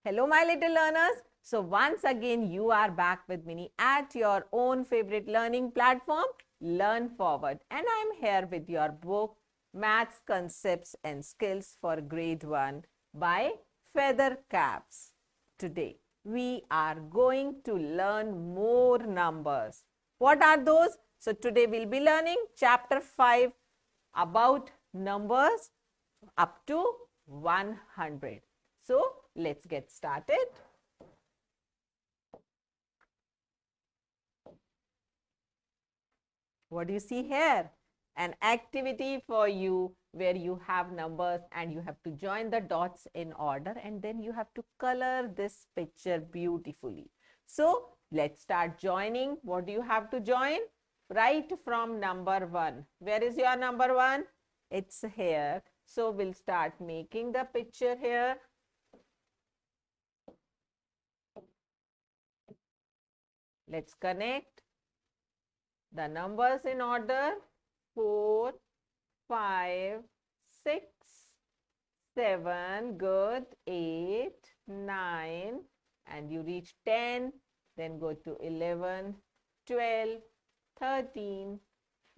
Hello, my little learners. So once again, you are back with me at your own favorite learning platform, Learn Forward. And I'm here with your book, Maths Concepts and Skills for Grade 1 by Feather Caps. Today, we are going to learn more numbers. What are those? So today we'll be learning chapter 5 about numbers up to 100. So let's get started. What do you see here? An activity for you where you have numbers and you have to join the dots in order, and then you have to color this picture beautifully. So let's start joining. What do you have to join? Right from number 1. Where is your number 1? It's here. So we'll start making the picture here. Let's connect the numbers in order. 4, 5, 6, 7, good, 8, 9, and you reach 10, then go to 11, 12, 13,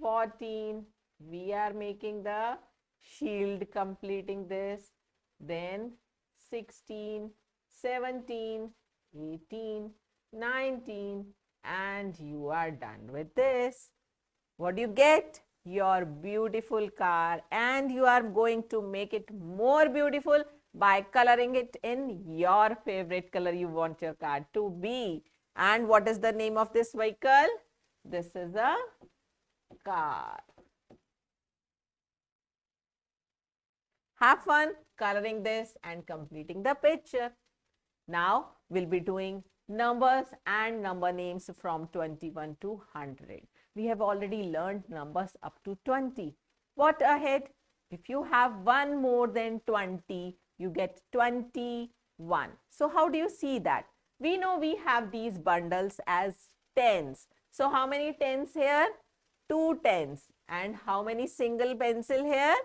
14. We are making the shield, completing this. Then 16, 17, 18, 19, and you are done with this. What do you get? Your beautiful car, and you are going to make it more beautiful by coloring it in your favorite color you want your car to be. And what is the name of this vehicle? This is a car. Have fun coloring this and completing the picture. Now we'll be doing numbers and number names from 21 to 100. We have already learned numbers up to 20. What ahead? If you have one more than 20, you get 21. So how do you see that? We know we have these bundles as tens. So how many tens here? 2 tens. And how many single pencil here?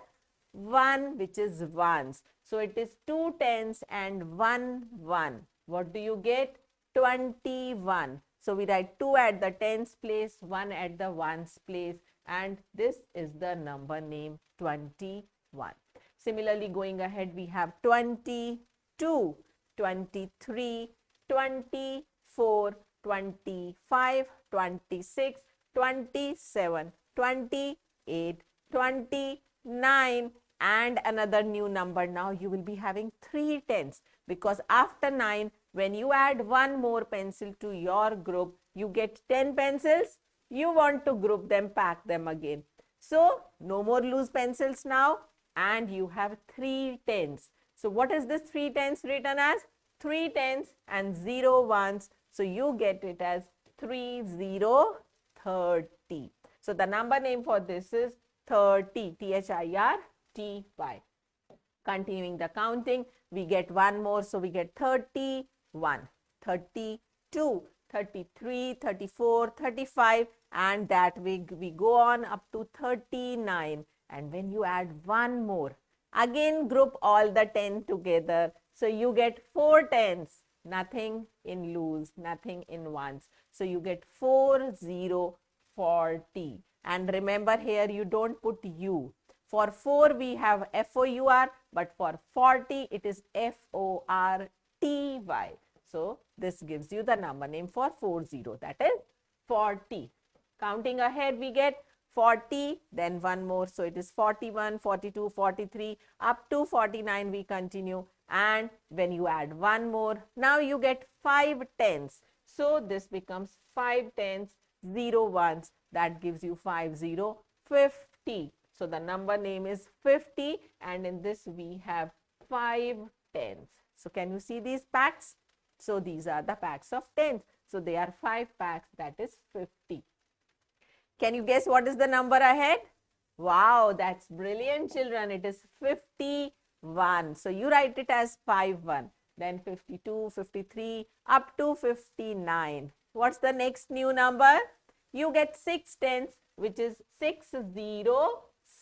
1, which is ones. So it is 2 tens and 1 1. What do you get? 21. So we write 2 at the tens place, 1 at the ones place, and this is the number name 21. Similarly, going ahead, we have 22, 23, 24, 25, 26, 27, 28, 29, and another new number. Now you will be having 3 tens, because after 9, when you add one more pencil to your group, you get 10 pencils. You want to group them, pack them again. So no more loose pencils now, and you have 3 tens. So what is this 3 tens written as? 3 tens and 0 ones. So you get it as 30, 30. So the number name for this is 30, T-H-I-R-T-Y. Continuing the counting, we get one more, so we get 31, 32, 33, 34, 35, and that way we go on up to 39. And when you add one more, again group all the 10 together, so you get 4 tens, nothing in loose, nothing in ones. So you get 40, 40. And remember, here you don't put U. For 4 we have F-O-U-R, but for 40 it is F-O-R-T-Y. So this gives you the number name for 40, that is 40. Counting ahead, we get 40, then one more, so it is 41, 42, 43, up to 49 we continue, and when you add one more, now you get 5 tens. So this becomes 5 tens, 0 ones, that gives you 50, 50. So the number name is 50, and in this we have 5 tens. So can you see these packs? So these are the packs of tens. So they are 5 packs, that is 50. Can you guess what is the number ahead? Wow, that's brilliant, children. It is 51. So you write it as 51. Then 52, 53, up to 59. What's the next new number? You get 6 tens, which is 60,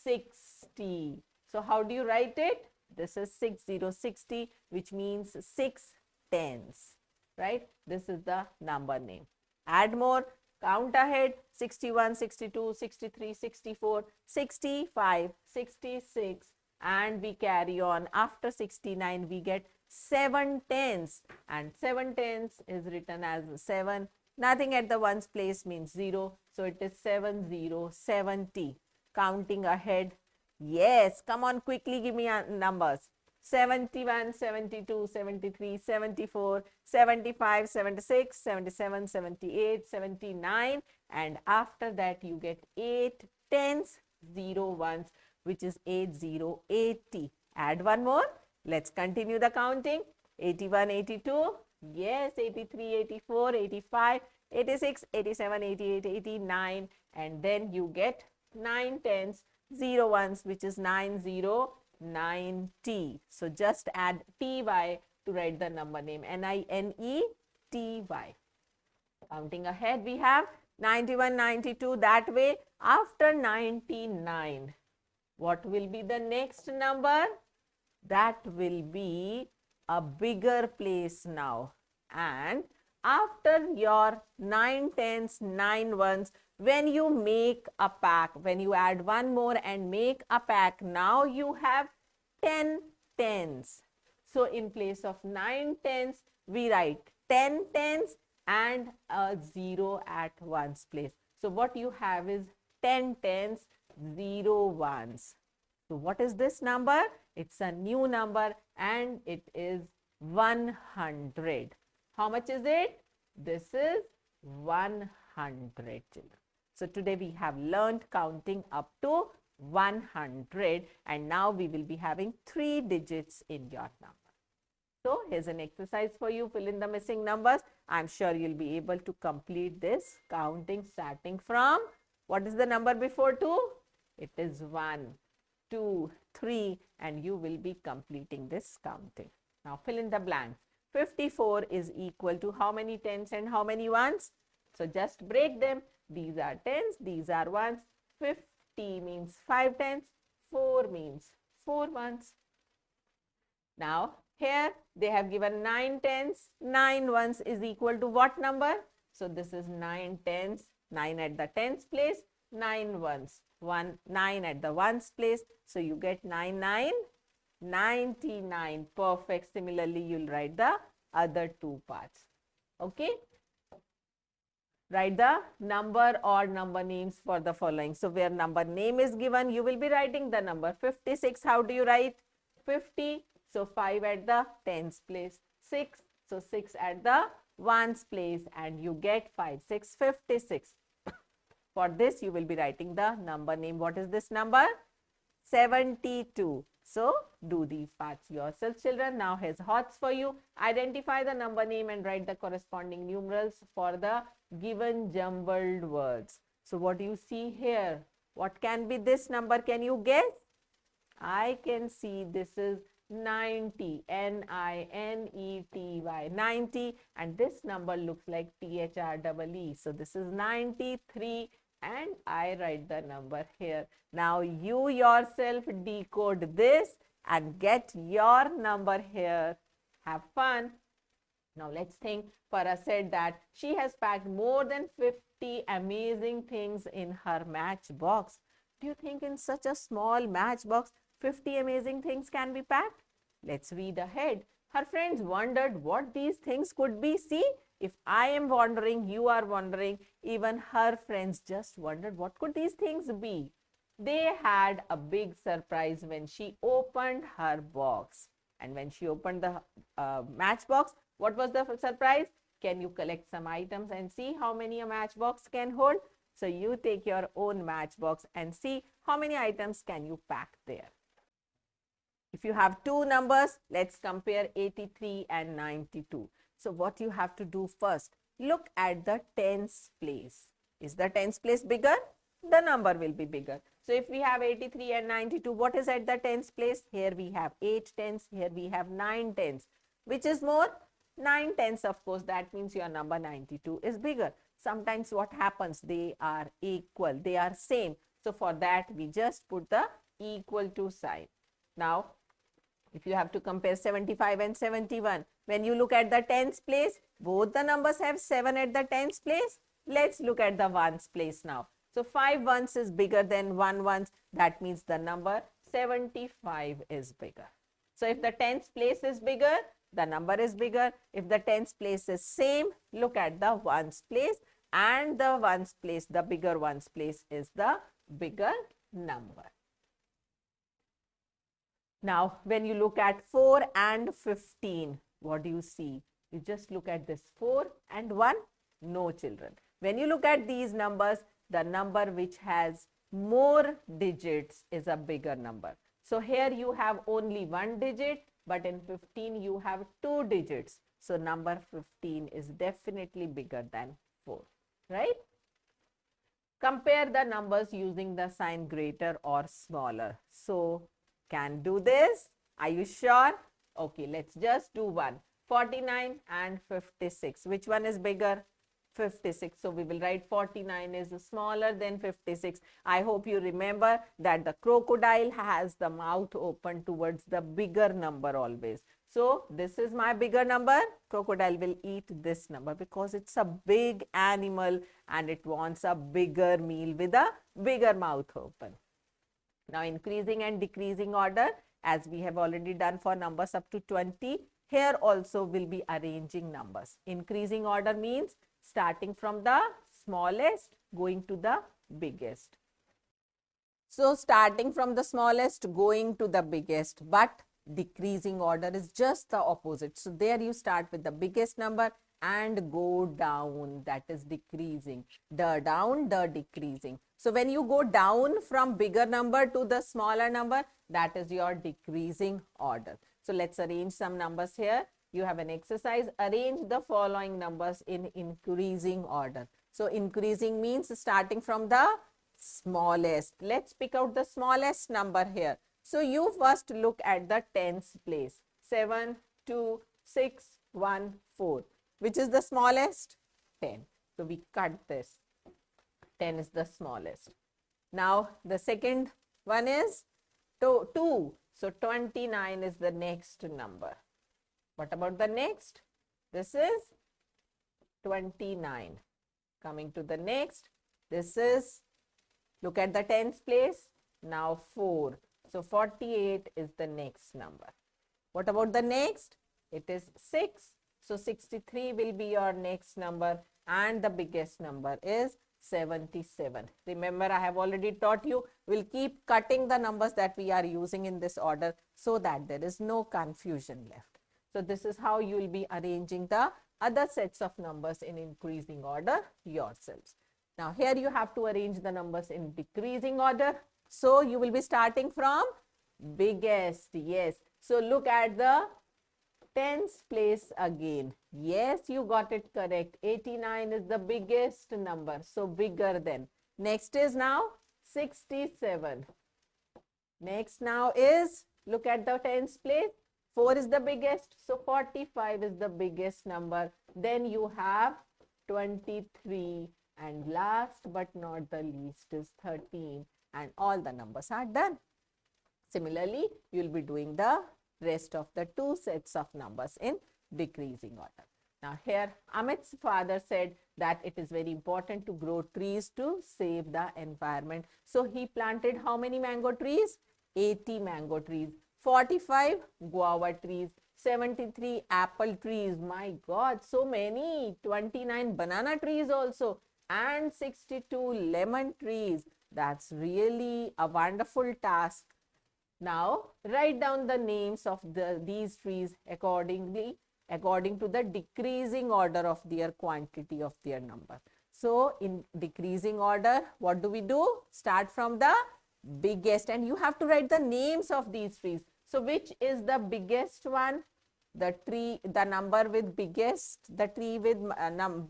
60. So how do you write it? This is 60, 60, which means 6 tens, right? This is the number name. Add more, count ahead, 61, 62, 63, 64, 65, 66, and we carry on. After 69, we get 7 tens, and 7 tens is written as 7. Nothing at the ones place means 0, so it is 70, 70. Counting ahead. Yes, come on, quickly give me numbers. 71, 72, 73, 74, 75, 76, 77, 78, 79, and after that you get 8 tens, 0 ones, which is 80, 80. Add one more. Let's continue the counting. 81, 82, yes, 83, 84, 85, 86, 87, 88, 89, and then you get 9 tens, 0 ones, which is 90, 90. So just add ty to write the number name, NINETY. Counting ahead, we have 91, 92. That way, after 99, what will be the next number? That will be a bigger place now. And after your 9 tens, 9 ones, when you make a pack, when you add one more and make a pack, now you have 10 tens. So in place of 9 tens, we write 10 tens and a 0 at ones place. So what you have is 10 tens, 0 ones. So what is this number? It's a new number and it is 100. How much is it? This is 100, children. So today we have learned counting up to 100, and now we will be having 3 digits in your number. So here's an exercise for you. Fill in the missing numbers. I'm sure you'll be able to complete this counting starting from, what is the number before 2? It is 1, 2, 3, and you will be completing this counting. Now fill in the blanks. 54 is equal to how many tens and how many ones? So just break them. These are tens, these are ones. 50 means 5 tens, 4 means 4 ones. Now here they have given 9 tens, 9 ones is equal to what number? So this is 9 tens, 9 at the tens place, 9 ones, 9 at the ones place. So you get 9, 9, 99. Perfect. Similarly, you'll write the other 2 parts. Okay. Write the number or number names for the following. So where number name is given, you will be writing the number. 56, how do you write? 50. So 5 at the tens place. 6. So 6 at the ones place, and you get 5, 6, 56. For this, you will be writing the number name. What is this number? 72. So do these parts yourself, children. Now here's HOTS for you. Identify the number name and write the corresponding numerals for the given jumbled words. So what do you see here? What can be this number? Can you guess? I can see this is 90, N-I-N-E-T-Y, 90, and this number looks like T-H-R-E-E. So this is 93, and I write the number here. Now you yourself decode this and get your number here. Have fun. Now let's think. Farah said that she has packed more than 50 amazing things in her matchbox. Do you think in such a small matchbox 50 amazing things can be packed? Let's read ahead. Her friends wondered what these things could be. See, if I am wondering, you are wondering, even her friends just wondered what could these things be. They had a big surprise when she opened her box. And when she opened the matchbox, what was the surprise? Can you collect some items and see how many a matchbox can hold? So you take your own matchbox and see how many items can you pack there. If you have 2 numbers, let's compare 83 and 92. So what you have to do first, look at the tens place. Is the tens place bigger? The number will be bigger. So if we have 83 and 92, what is at the tens place? Here we have 8 tens, here we have 9 tens. Which is more? 9 tens, of course. That means your number 92 is bigger. Sometimes what happens? They are equal. They are same. So for that, we just put the equal to sign. Now, If you have to compare 75 and 71, when you look at the tens place, both the numbers have 7 at the tens place. Let's look at the ones place now. So 5 ones is bigger than 1 ones. That means the number 75 is bigger. So if the tens place is bigger, the number is bigger. If the tens place is same, look at the ones place, and the ones place, the bigger ones place is the bigger number. Now, when you look at 4 and 15, what do you see? You just look at this 4 and 1, no children. When you look at these numbers, the number which has more digits is a bigger number. So here you have only one digit, but in 15 you have two digits. So number 15 is definitely bigger than 4, right? Compare the numbers using the sign greater or smaller. So can do this. Are you sure? Okay, let's just do one. 49 and 56. Which one is bigger? 56. So we will write 49 is smaller than 56. I hope you remember that the crocodile has the mouth open towards the bigger number always. So this is my bigger number. Crocodile will eat this number because it's a big animal and it wants a bigger meal with a bigger mouth open. Now increasing and decreasing order, as we have already done for numbers up to 20, here also will be arranging numbers. Increasing order means starting from the smallest going to the biggest. So starting from the smallest going to the biggest, but decreasing order is just the opposite. So there you start with the biggest number and go down, that is decreasing. The down, the decreasing. So when you go down from bigger number to the smaller number, that is your decreasing order. So let's arrange some numbers here. You have an exercise, arrange the following numbers in increasing order. So increasing means starting from the smallest. Let's pick out the smallest number here. So you first look at the tens place. 7, 2, 6, 1, 4. Which is the smallest? 10. So we cut this. 10 is the smallest. Now the second one is 2. So 29 is the next number. What about the next? This is 29. Coming to the next, this is, look at the tens place, now 4. So 48 is the next number. What about the next? It is 6. So 63 will be your next number and the biggest number is 77. Remember, I have already taught you, we'll keep cutting the numbers that we are using in this order so that there is no confusion left. So this is how you will be arranging the other sets of numbers in increasing order yourselves. Now here you have to arrange the numbers in decreasing order. So you will be starting from biggest. Yes. So look at the tens place again. Yes, you got it correct. 89 is the biggest number. So bigger than. Next is now 67. Next now is, look at the tens place. 4 is the biggest. So 45 is the biggest number. Then you have 23. And last but not the least is 13. And all the numbers are done. Similarly, you will be doing the rest of the two sets of numbers in decreasing order. Now here Amit's father said that it is very important to grow trees to save the environment. So he planted how many mango trees? 80 mango trees, 45 guava trees, 73 apple trees. My God, so many. 29 banana trees also and 62 lemon trees. That's really a wonderful task. Now, write down the names of these trees according to the decreasing order of their quantity of their number. So, in decreasing order, what do? Start from the biggest and you have to write the names of these trees. So, which is the biggest one? The tree, the number with biggest, the tree with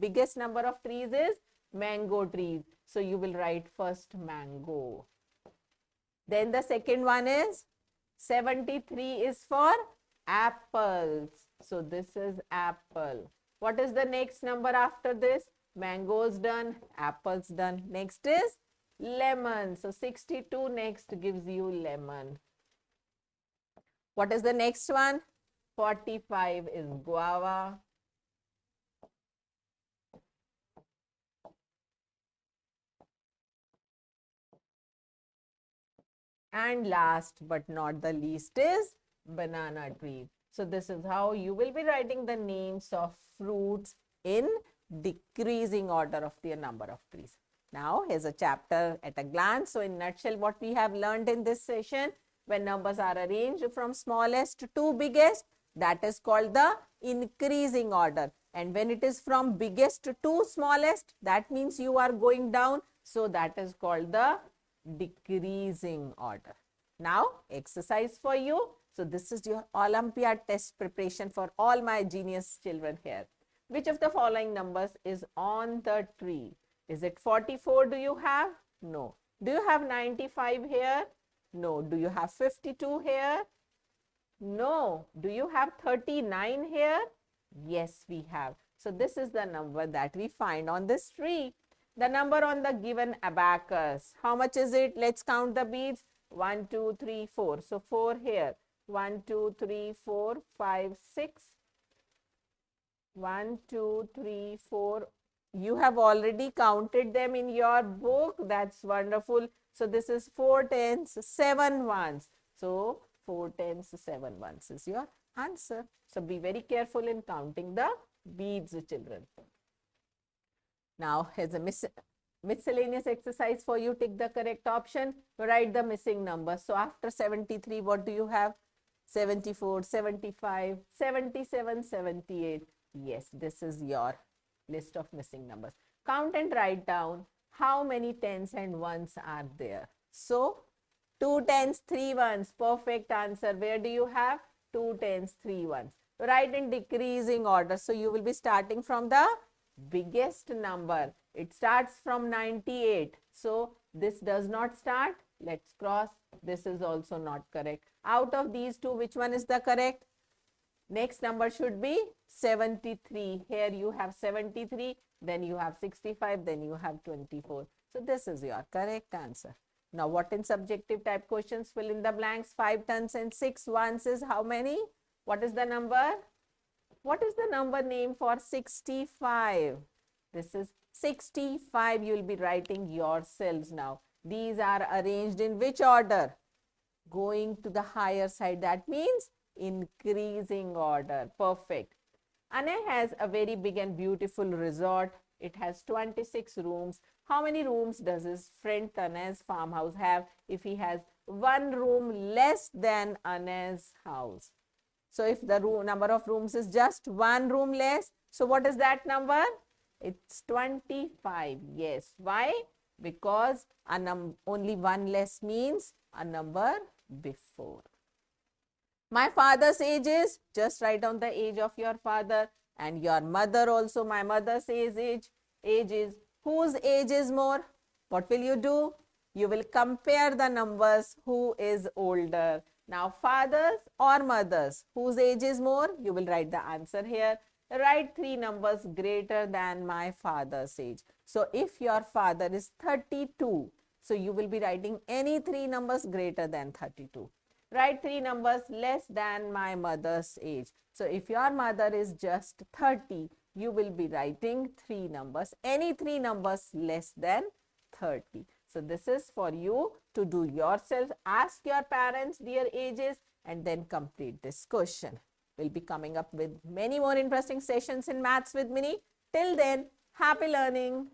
biggest number of trees is mango trees. So, you will write first mango. Then the second one is 73 is for apples. So this is apple. What is the next number after this? Mangoes done, apples done. Next is lemon. So 62 next gives you lemon. What is the next one? 45 is guava. And last but not the least is banana tree. So this is how you will be writing the names of fruits in decreasing order of their number of trees. Now here's a chapter at a glance. So in nutshell, what we have learned in this session, when numbers are arranged from smallest to biggest, that is called the increasing order. And when it is from biggest to smallest, that means you are going down. So that is called the decreasing order. Now, exercise for you. So, this is your Olympiad test preparation for all my genius children here. Which of the following numbers is on the tree? Is it 44 do you have? No. Do you have 95 here? No. Do you have 52 here? No. Do you have 39 here? Yes, we have. So, this is the number that we find on this tree. The number on the given abacus. How much is it? Let's count the beads. 1, 2, 3, 4. So 4 here. 1, 2, 3, 4, 5, 6. 1, 2, 3, 4. You have already counted them in your book. That's wonderful. So this is 4 tens, 7 ones. So 4 tens, 7 ones is your answer. So be very careful in counting the beads, children. Now, here's a miscellaneous exercise for you. Tick the correct option. Write the missing numbers. So, after 73, what do you have? 74, 75, 77, 78. Yes, this is your list of missing numbers. Count and write down how many tens and ones are there. So, 2 tens, 3 ones. Perfect answer. Where do you have? 2 tens, 3 ones. Write in decreasing order. So, you will be starting from the biggest number. It starts from 98. So, this does not start. Let's cross. This is also not correct. Out of these two, which one is the correct? Next number should be 73. Here you have 73, then you have 65, then you have 24. So, this is your correct answer. Now, what in subjective type questions? Fill in the blanks. 5 tons and 6 ones is how many? What is the number? What is the number name for 65? This is 65. You will be writing yourselves now. These are arranged in which order? Going to the higher side. That means increasing order. Perfect. Anne has a very big and beautiful resort. It has 26 rooms. How many rooms does his friend Tanez's farmhouse have if he has one room less than Anne's house? So, if the number of rooms is just one room less, so what is that number? It's 25. Yes. Why? Because only one less means a number before. My father's age is, just write down the age of your father, and your mother also. My mother's age is, whose age is more? What will you do? You will compare the numbers, who is older. Now, fathers or mothers, whose age is more? You will write the answer here. Write 3 numbers greater than my father's age. So, if your father is 32, so you will be writing any 3 numbers greater than 32. Write 3 numbers less than my mother's age. So, if your mother is just 30, you will be writing 3 numbers, any 3 numbers less than 30. So, this is for you to do yourself. Ask your parents their ages and then complete this question. We'll be coming up with many more interesting sessions in Maths with Mini. Till then, happy learning.